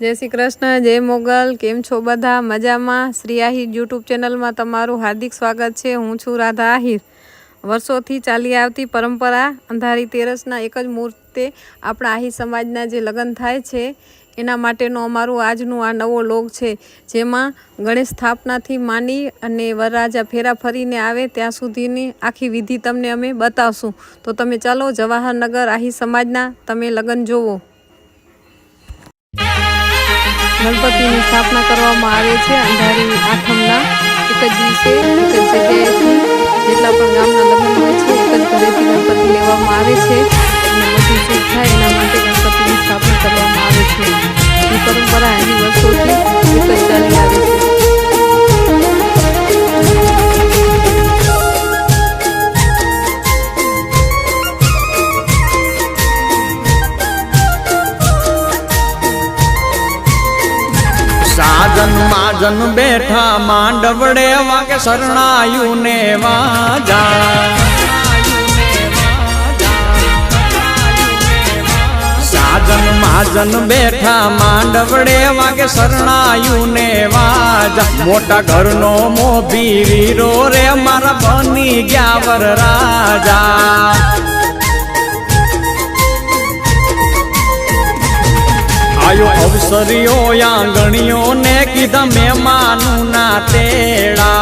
जय श्री कृष्ण, जय मोगल। केम छो बधा? मजामां? श्री आहिर यूट्यूब चेनल में तमारुं हार्दिक स्वागत है। हूँ छूं राधा आहिर। वर्षोथी चाली आवती परंपरा अंधारी तेरसना एक ज मुहूर्ते आपणा आहिर समाजना जे लग्न थाय छे एना माटेनो अमारो आजनो आ नवो लोग छे, जेमां गणेश स्थापनाथी मानी अने वरराजा फेरा फरीने आवे त्यां सुधीनी आखी विधि तमने अमे बतावशुं। तो तमे चालो जवाहरनगर आहिर समाजना तमे लग्न जोवो। गणपतिनी स्थापना करवामां आवे छे अंधारी आठमना एक ज दिवसे एक ज जग्याएथी जेटला पण गामना लग्न होय छे एक ज घरेथी गणपति लेवामां आवे छे अने बधुं शुभ थाय एना माटे गणपतिनी स्थापना करवामां आवे छे। ई परंपरा घणी वर्षोथी एक ज चाली आवे छे। साजन माजन बैठा मांडवड़े वाके शरणायु ने वाजा। साजन माजन बैठा मांडवड़े वाके शरणायु ने वाजा। मोटा घर नो मोभी वीरो रे मारा बनी गया वर राजा। आयो अवसरियो आंगणियों ने कीधा मेहमानू ना तेड़ा।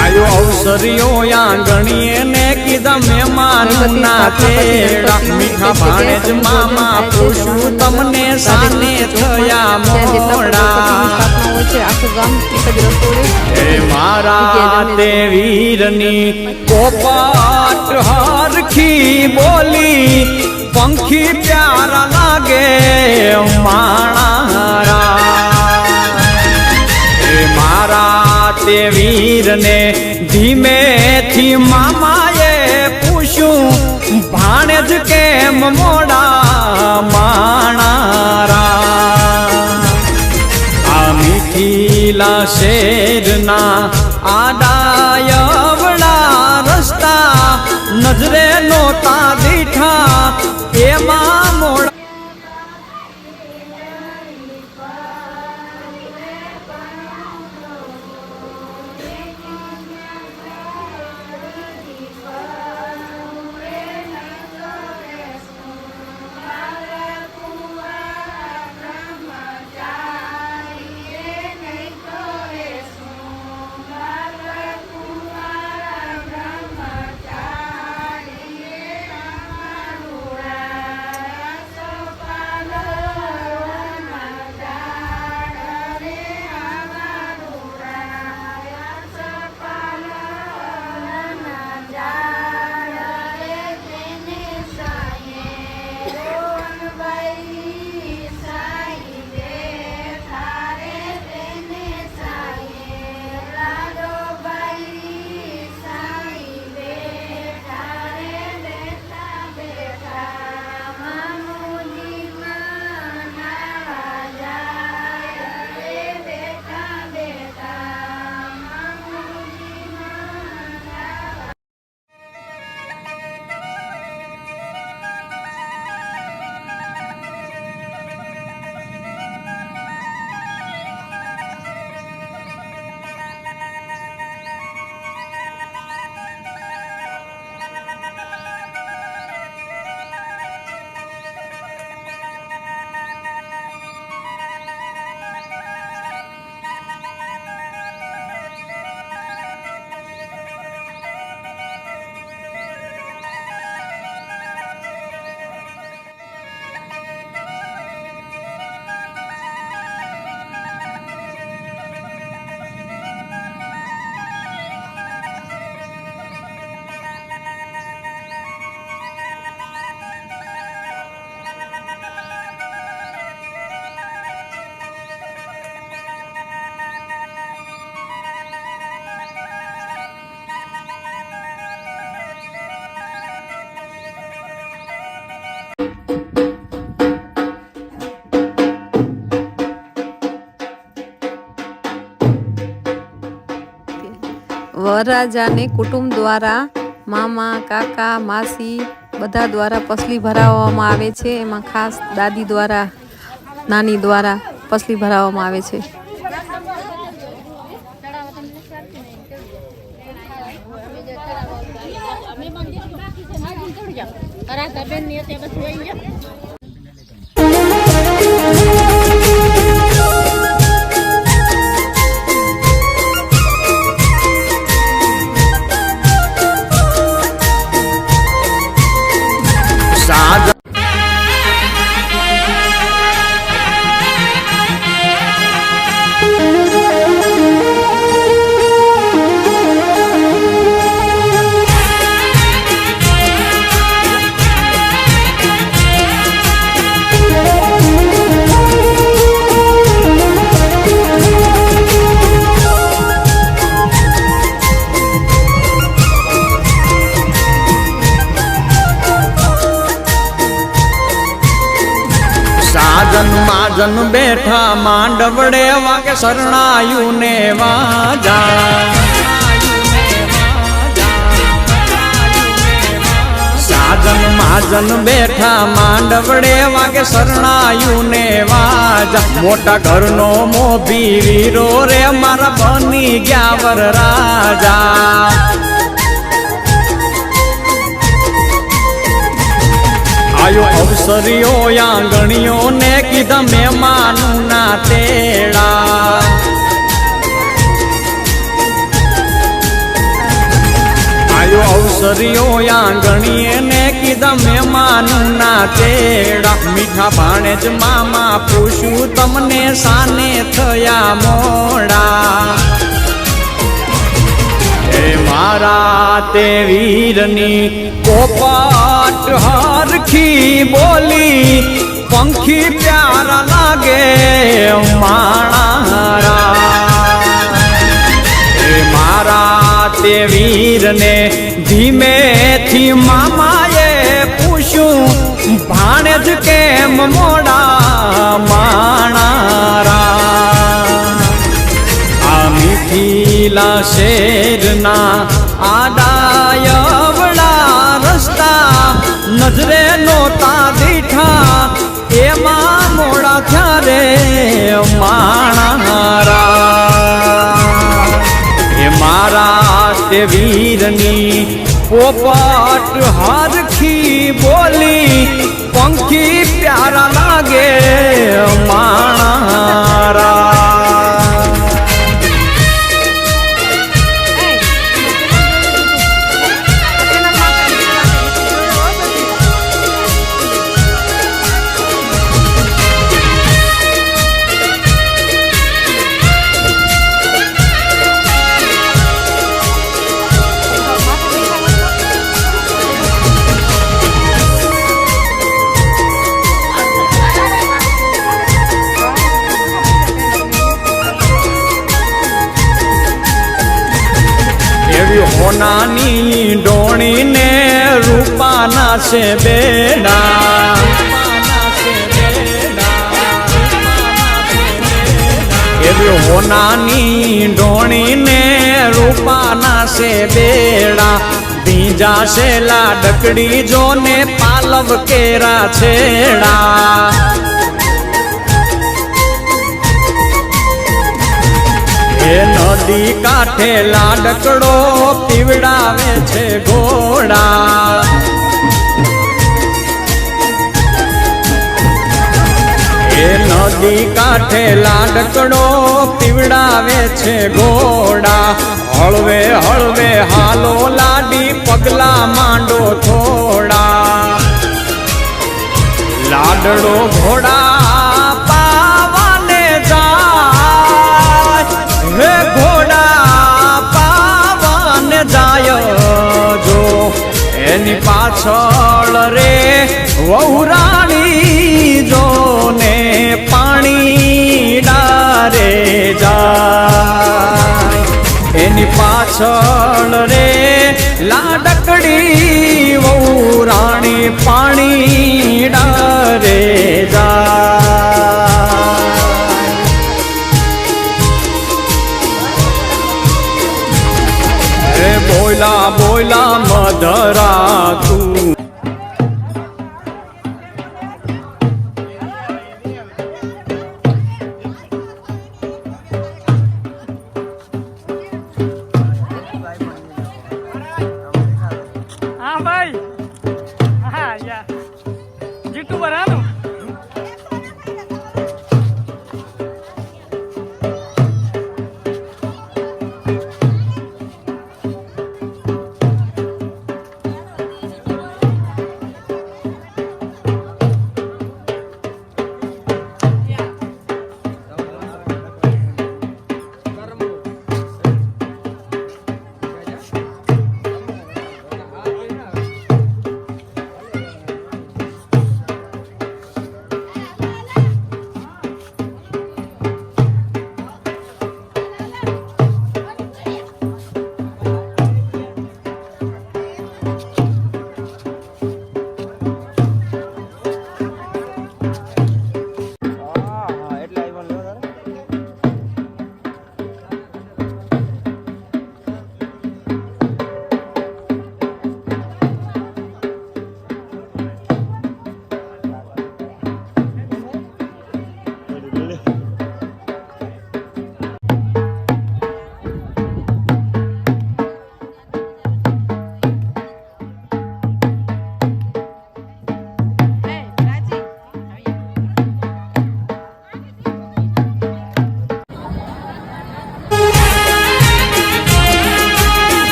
आयो अवसरियो आंगणिये ने कीधा मेहमानू ना तेड़ा। मीठा भाणेज मामा पूछू तमने साने थया मोड़ा। ए मारा ते वीरनी कोपाट हरखी बोली पंखी प्यारा लागे माणारा। ए मारा ते वीर ने धीमे थी मामाए पूछू भाणेज केम मोड़ा माणारा। आ मीठीला शेरना आडायवड़ा रस्ता नजरे नोता दीठा एमा मोड़ा। वरराजाने कुटुंब द्वारा मामा, काका, मासी બધા દ્વારા પસલી ભરાવવામાં આવે છે. એમાં ખાસ દાદી દ્વારા, નાની દ્વારા પસલી ભરાવવામાં આવે છે. સાજન માજન બેઠા માંડવડે વાગે શરણાયું ને વાજા. સાજન માજન બેઠા માંડવડે વાગે શરણાયું ને વાજા. મોટા ઘરનો મોભી વીરો રે મારા બની ગયા વર રાજા. આયો અવસરીઓ આંગણીઓ ને કીધા મહેમાનું ના તેડા. આયો અવસરીઓ આંગણીએ ને કીધા મહેમાનું ના તેડા. મીઠા ભાણે જ મામા પૂછું તમને સાને થયા મોડા. મારા તે વીરની પોપટ હરખી બોલી પંખી પ્યારા લાગે માણારા. મારા તે વીરને ધીમેથી મામાએ પૂછ્યું ભાણે જ કેમ મોડા માણારા. મીઠીલા શેરના આડાયવડા રસ્તા નજરે નોતા દીઠા એમાં મોડા થયા રે માણારા. એ મારા તે વીરની પોપટ હરખી બોલી પંખી પ્યારા લાગે માણારા. હોનાની ડોણી ને રૂપાના છે બેડા. એવી હોનાની ડોણી ને રૂપાના છે બેડા. બીજા છે લાડકડી જો ને પાલવ કેરા છેડા. એ નદી કાંઠે લાડકડો પીવડાવે છે ઘોડા. એ નદી કાંઠે લાડકડો પીવડાવે છે ઘોડા. હળવે હળવે હાલો લાડી પગલા માંડો થોડા. લાડડો ઘોડા પાવાને જાય. હે ઘોડા પાવાને જાય જો એની પાછળ રે વહુરાણી જો ને પાણી ડારે જાય. એની પાછળ રે લાડકડી વહુરાણી પાણી ડારે જાય. બોલા બોલા મધરા તું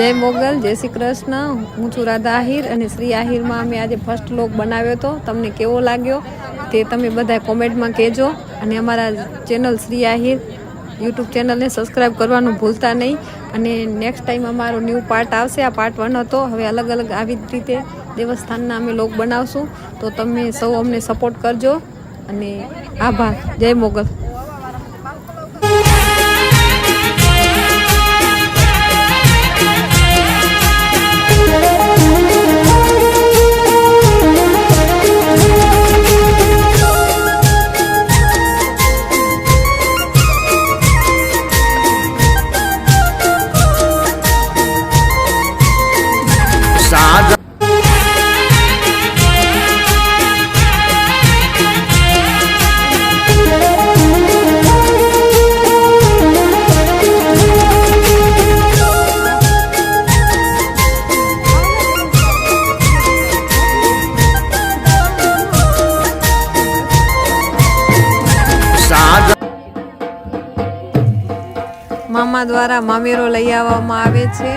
જય મોગલ, જય શ્રી કૃષ્ણ. હું છું રાધા આહિર અને શ્રી આહિરમાં અમે આજે ફર્સ્ટ વ્લોગ બનાવ્યો હતો. તમને કેવો લાગ્યો તે તમે બધા કોમેન્ટમાં કહેજો. અને અમારા ચેનલ શ્રી આહિર યુટ્યુબ ચેનલને સબસ્ક્રાઈબ કરવાનું ભૂલતા નહીં. અને નેક્સ્ટ ટાઈમ અમારો ન્યૂ પાર્ટ આવશે. આ પાર્ટ 1 હતો. હવે અલગ અલગ આવી જ રીતે દેવસ્થાનના અમે વ્લોગ બનાવશું. તો તમે સૌ અમને સપોર્ટ કરજો અને આભાર. જય મોગલ. મામા દ્વારા મામેરો લઈ આવવામાં આવે છે.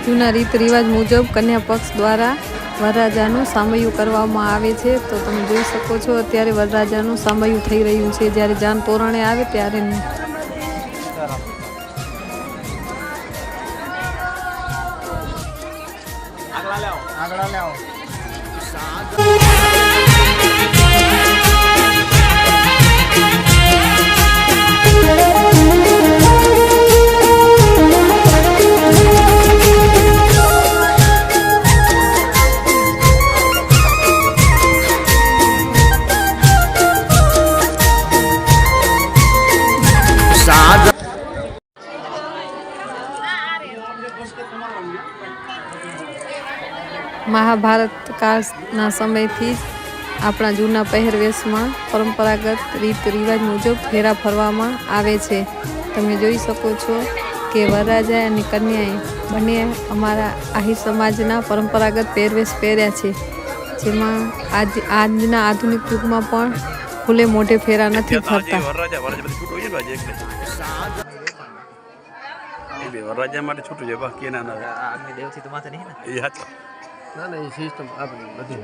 જૂના રીત રિવાજ મુજબ કન્યા પક્ષ દ્વારા વરરાજાનું સામૈયું કરવામાં આવે છે. તો તમે જોઈ શકો છો અત્યારે વરરાજાનું સામૈયું થઈ રહ્યું છે. જ્યારે જાન તોરણે આવે ત્યારે મહાભારત કાળના સમયથી જ આપણા જૂના પહેરવેશમાં પરંપરાગત રીત રિવાજ મુજબ ફેરા ફરવામાં આવે છે. તમે જોઈ શકો છો કે વરરાજા અને કન્યાએ બંને અમારા આહિર સમાજના પરંપરાગત પહેરવેશ પહેર્યા છે, જેમાં આજના આધુનિક યુગમાં પણ ખુલ્લે મોઢે ફેરા નથી ફરતા. વરરાજા માટે છૂટું છે બાકી ના દેવથી તો માથે નહીં ને એ હાચો ના એ સિસ્ટમ આપણે બધી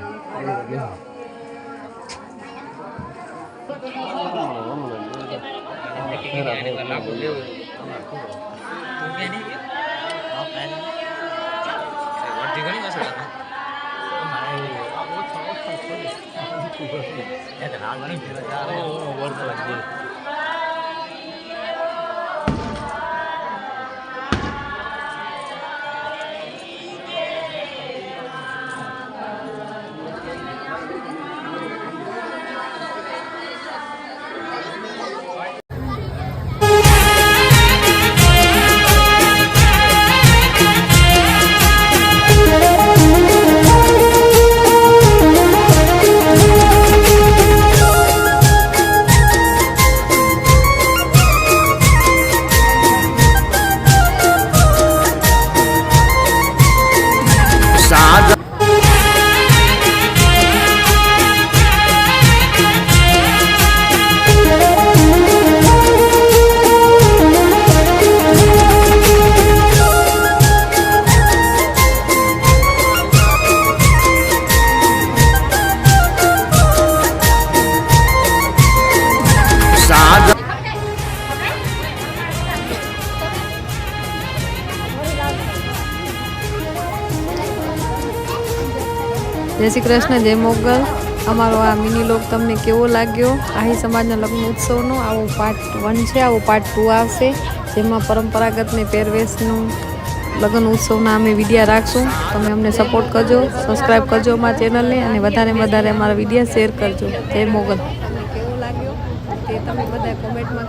જય શ્રી કૃષ્ણ, જય મોગલ. અમારો આ મિની લોગ તમને કેવો લાગ્યો? આહિર સમાજના લગ્ન ઉત્સવનો આવો પાર્ટ 1 છે, આવો પાર્ટ 2 આવશે, જેમાં પરંપરાગત ને પહેરવેશનું લગ્ન ઉત્સવના અમે વિડીયા રાખશું. તમે અમને સપોર્ટ કરજો, સબસ્ક્રાઈબ કરજો અમારા ચેનલને અને વધારે અમારા વિડીયા શેર કરજો. જય મોગલ. કેવો લાગ્યો તે તમે બધા કોમેન્ટમાં